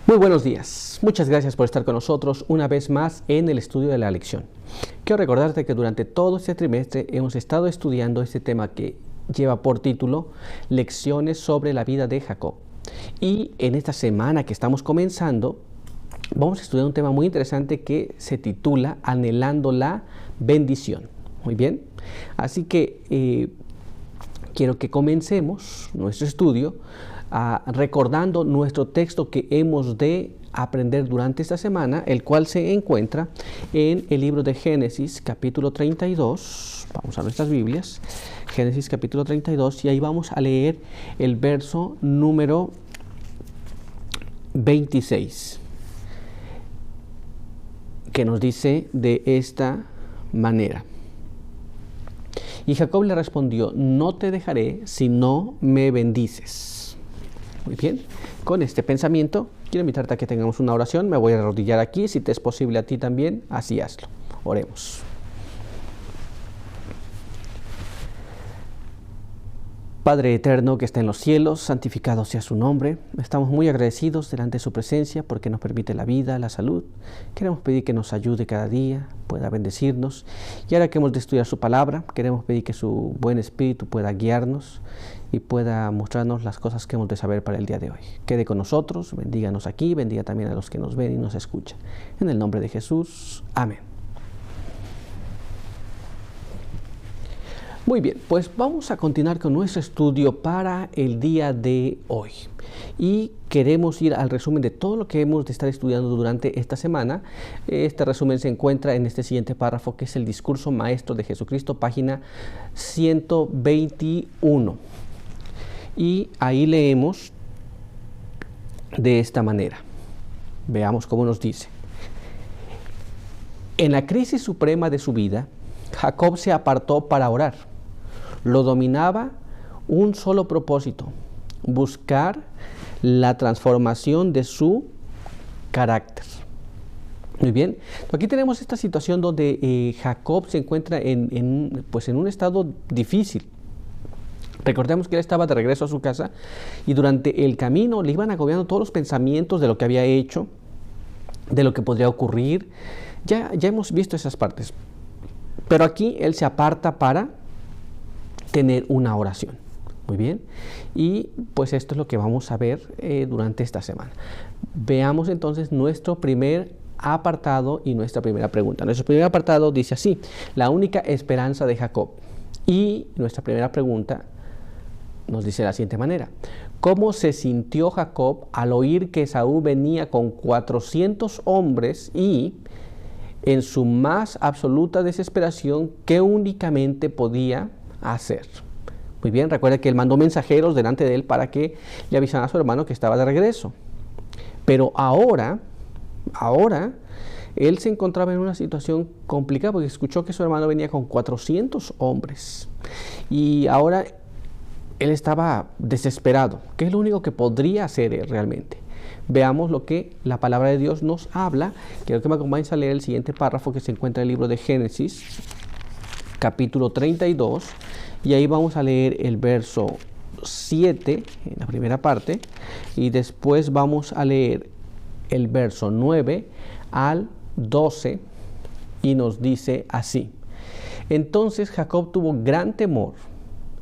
Muy buenos días. Muchas gracias por estar con nosotros una vez más en el estudio de la lección. Quiero recordarte que durante todo este trimestre hemos estado estudiando este tema que lleva por título Lecciones sobre la vida de Jacob. Y en esta semana que estamos comenzando, vamos a estudiar un tema muy interesante que se titula Anhelando la bendición. Muy bien. Así que quiero que comencemos nuestro estudio recordando nuestro texto que hemos de aprender durante esta semana, el cual se encuentra en el libro de Génesis capítulo 32. Vamos a nuestras Biblias, Génesis capítulo 32, y ahí vamos a leer el verso número 26, que nos dice de esta manera. Y Jacob le respondió: no te dejaré si no me bendices. Muy bien, con este pensamiento quiero invitarte a que tengamos una oración. Me voy a arrodillar aquí, si te es posible a ti también, así hazlo. Oremos. Padre eterno que está en los cielos, santificado sea su nombre. Estamos muy agradecidos delante de su presencia porque nos permite la vida, la salud. Queremos pedir que nos ayude cada día, pueda bendecirnos. Y ahora que hemos de estudiar su palabra, queremos pedir que su buen espíritu pueda guiarnos y pueda mostrarnos las cosas que hemos de saber para el día de hoy. Quede con nosotros, bendíganos aquí, bendiga también a los que nos ven y nos escuchan. En el nombre de Jesús, amén. Muy bien, pues vamos a continuar con nuestro estudio para el día de hoy. Y queremos ir al resumen de todo lo que hemos de estar estudiando durante esta semana. Este resumen se encuentra en este siguiente párrafo, que es el discurso maestro de Jesucristo, página 121. Y ahí leemos de esta manera. Veamos cómo nos dice. En la crisis suprema de su vida, Jacob se apartó para orar. Lo dominaba un solo propósito: buscar la transformación de su carácter. Muy bien, aquí tenemos esta situación donde Jacob se encuentra en un estado difícil. Recordemos que él estaba de regreso a su casa y durante el camino le iban agobiando todos los pensamientos de lo que había hecho, de lo que podría ocurrir. Ya hemos visto esas partes. Pero aquí él se aparta para tener una oración. Muy bien. Y pues esto es lo que vamos a ver durante esta semana. Veamos entonces nuestro primer apartado y nuestra primera pregunta. Nuestro primer apartado dice así: la única esperanza de Jacob. Y nuestra primera pregunta nos dice de la siguiente manera: ¿cómo se sintió Jacob al oír que Esaú venía con 400 hombres y, en su más absoluta desesperación, qué únicamente podía hacer? Muy bien, recuerda que él mandó mensajeros delante de él para que le avisaran a su hermano que estaba de regreso. Pero ahora él se encontraba en una situación complicada porque escuchó que su hermano venía con 400 hombres. Y ahora él estaba desesperado. ¿Qué es lo único que podría hacer él realmente? Veamos lo que la palabra de Dios nos habla. Quiero que me acompañes a leer el siguiente párrafo que se encuentra en el libro de Génesis, capítulo 32, y ahí vamos a leer el verso 7 en la primera parte, y después vamos a leer el verso 9 al 12, y nos dice así: entonces Jacob tuvo gran temor.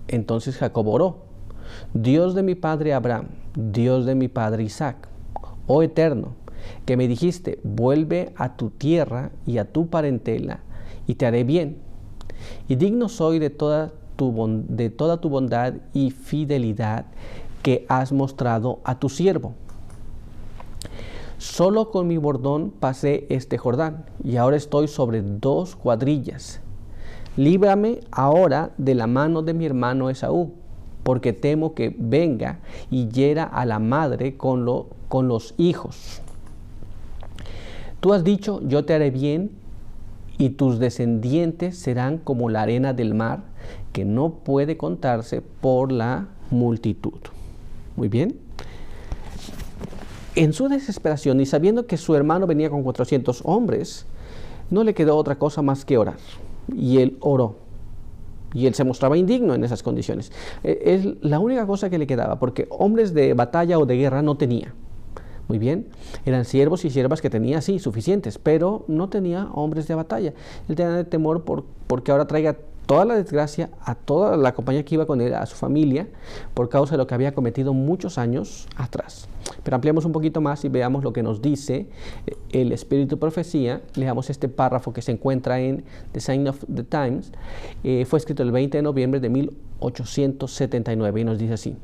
Entonces Jacob oró: Dios de mi padre Abraham, Dios de mi padre Isaac, oh Eterno, que me dijiste: vuelve a tu tierra y a tu parentela, y te haré bien. Y digno soy de toda tu bondad y fidelidad que has mostrado a tu siervo. Solo con mi bordón pasé este Jordán, y ahora estoy sobre 2 cuadrillas. Líbrame ahora de la mano de mi hermano Esaú, porque temo que venga y hiera a la madre con los hijos. Tú has dicho: yo te haré bien, y tus descendientes serán como la arena del mar, que no puede contarse por la multitud. Muy bien. En su desesperación y sabiendo que su hermano venía con 400 hombres, no le quedó otra cosa más que orar. Y él oró. Y él se mostraba indigno en esas condiciones. Es la única cosa que le quedaba, porque hombres de batalla o de guerra no tenía. Muy bien, eran siervos y siervas que tenía, sí, suficientes, pero no tenía hombres de batalla. Él tenía temor porque ahora traiga toda la desgracia a toda la compañía que iba con él, a su familia, por causa de lo que había cometido muchos años atrás. Pero ampliamos un poquito más y veamos lo que nos dice el Espíritu de Profecía. Leamos este párrafo que se encuentra en The Sign of the Times. Fue escrito el 20 de noviembre de 1879 y nos dice así: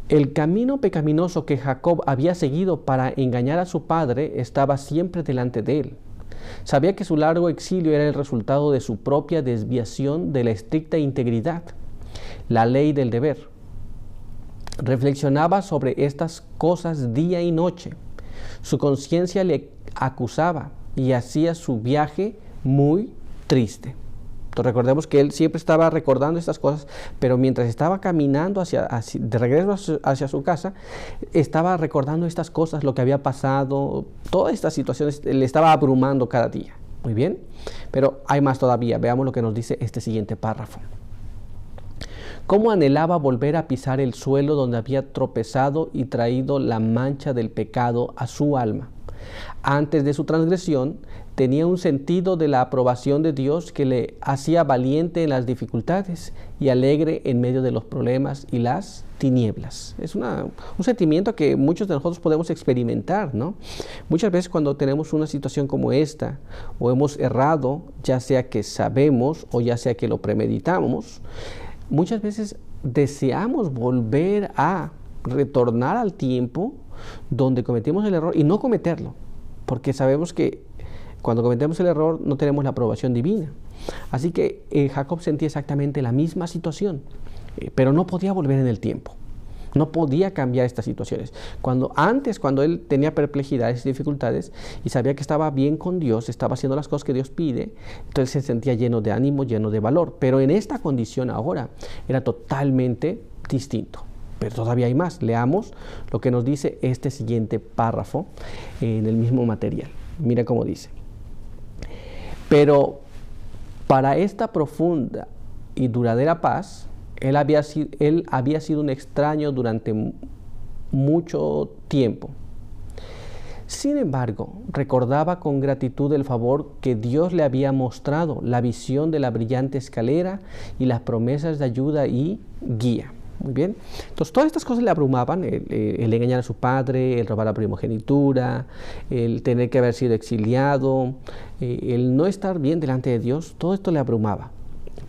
el camino pecaminoso que Jacob había seguido para engañar a su padre estaba siempre delante de él. Sabía que su largo exilio era el resultado de su propia desviación de la estricta integridad, la ley del deber. Reflexionaba sobre estas cosas día y noche. Su conciencia le acusaba y hacía su viaje muy triste. Entonces recordemos que él siempre estaba recordando estas cosas, pero mientras estaba caminando de regreso hacia su casa, estaba recordando estas cosas, lo que había pasado, todas estas situaciones le estaba abrumando cada día. Muy bien, pero hay más todavía. Veamos lo que nos dice este siguiente párrafo. Cómo anhelaba volver a pisar el suelo donde había tropezado y traído la mancha del pecado a su alma. Antes de su transgresión, tenía un sentido de la aprobación de Dios que le hacía valiente en las dificultades y alegre en medio de los problemas y las tinieblas. Es un sentimiento que muchos de nosotros podemos experimentar, ¿no? Muchas veces cuando tenemos una situación como esta, o hemos errado, ya sea que sabemos o ya sea que lo premeditamos, muchas veces deseamos volver a retornar al tiempo donde cometimos el error y no cometerlo, porque sabemos que cuando cometemos el error no tenemos la aprobación divina. Así que Jacob sentía exactamente la misma situación, pero no podía volver en el tiempo. No podía cambiar estas situaciones. Cuando él tenía perplejidades y dificultades y sabía que estaba bien con Dios, estaba haciendo las cosas que Dios pide, entonces se sentía lleno de ánimo, lleno de valor. Pero en esta condición ahora era totalmente distinto. Pero todavía hay más. Leamos lo que nos dice este siguiente párrafo en el mismo material. Mira cómo dice. Pero para esta profunda y duradera paz, él había sido un extraño durante mucho tiempo. Sin embargo, recordaba con gratitud el favor que Dios le había mostrado, la visión de la brillante escalera y las promesas de ayuda y guía. Muy bien. Entonces, todas estas cosas le abrumaban, el engañar a su padre, el robar la primogenitura, el tener que haber sido exiliado, el no estar bien delante de Dios, todo esto le abrumaba.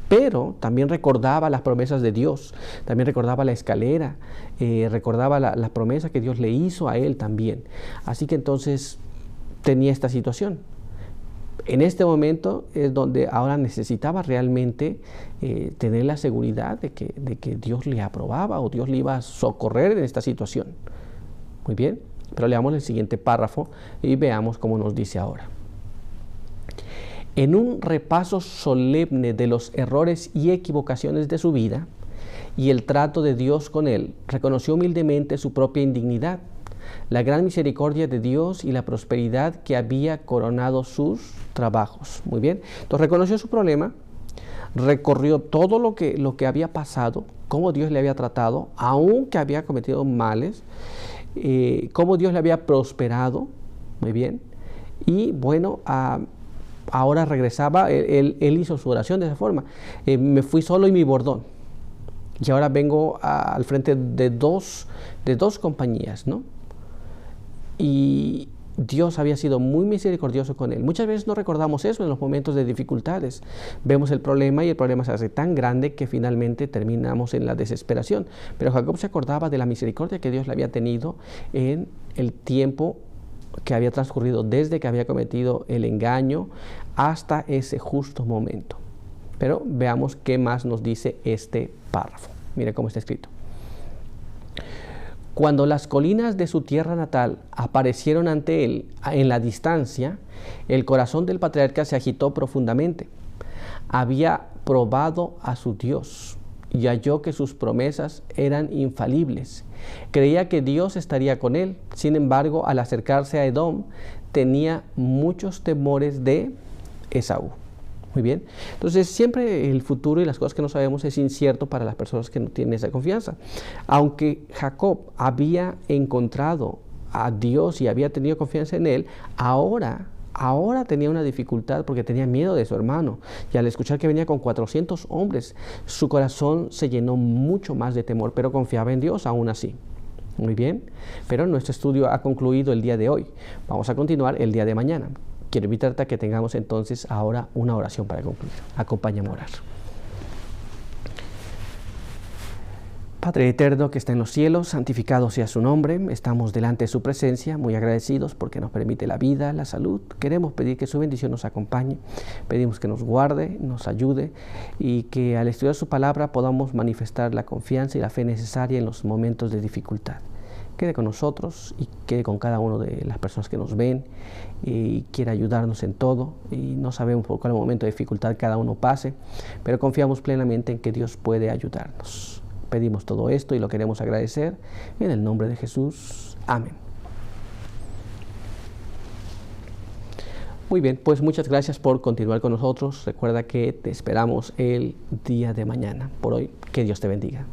Pero también recordaba las promesas de Dios, también recordaba la escalera, recordaba las promesas que Dios le hizo a él también. Así que entonces tenía esta situación. En este momento es donde ahora necesitaba realmente tener la seguridad de que Dios le aprobaba o Dios le iba a socorrer en esta situación. Muy bien, pero leamos el siguiente párrafo y veamos cómo nos dice ahora. En un repaso solemne de los errores y equivocaciones de su vida y el trato de Dios con él, reconoció humildemente su propia indignidad, la gran misericordia de Dios y la prosperidad que había coronado sus trabajos. Muy bien, entonces reconoció su problema, recorrió todo lo que había pasado, cómo Dios le había tratado, aunque había cometido males, cómo Dios le había prosperado, muy bien, y bueno, ahora regresaba, él hizo su oración de esa forma, me fui solo y mi bordón, y ahora vengo al frente de dos compañías, ¿no? Y Dios había sido muy misericordioso con él. Muchas veces no recordamos eso en los momentos de dificultades. Vemos el problema y el problema se hace tan grande que finalmente terminamos en la desesperación. Pero Jacob se acordaba de la misericordia que Dios le había tenido en el tiempo que había transcurrido desde que había cometido el engaño hasta ese justo momento. Pero veamos qué más nos dice este párrafo. Mire cómo está escrito. Cuando las colinas de su tierra natal aparecieron ante él en la distancia, el corazón del patriarca se agitó profundamente. Había probado a su Dios y halló que sus promesas eran infalibles. Creía que Dios estaría con él. Sin embargo, al acercarse a Edom, tenía muchos temores de Esaú. Muy bien. Entonces, siempre el futuro y las cosas que no sabemos es incierto para las personas que no tienen esa confianza. Aunque Jacob había encontrado a Dios y había tenido confianza en él, ahora tenía una dificultad porque tenía miedo de su hermano. Y al escuchar que venía con 400 hombres, su corazón se llenó mucho más de temor, pero confiaba en Dios aún así. Muy bien. Pero nuestro estudio ha concluido el día de hoy. Vamos a continuar el día de mañana. Quiero invitarte a que tengamos entonces ahora una oración para concluir. Acompáñame a orar. Padre eterno que está en los cielos, santificado sea su nombre. Estamos delante de su presencia, muy agradecidos porque nos permite la vida, la salud. Queremos pedir que su bendición nos acompañe. Pedimos que nos guarde, nos ayude y que al estudiar su palabra podamos manifestar la confianza y la fe necesaria en los momentos de dificultad. Quede con nosotros y quede con cada una de las personas que nos ven y quiere ayudarnos en todo. Y no sabemos por cuál momento de dificultad cada uno pase, pero confiamos plenamente en que Dios puede ayudarnos. Pedimos todo esto y lo queremos agradecer en el nombre de Jesús. Amén. Muy bien, pues muchas gracias por continuar con nosotros. Recuerda que te esperamos el día de mañana. Por hoy, que Dios te bendiga.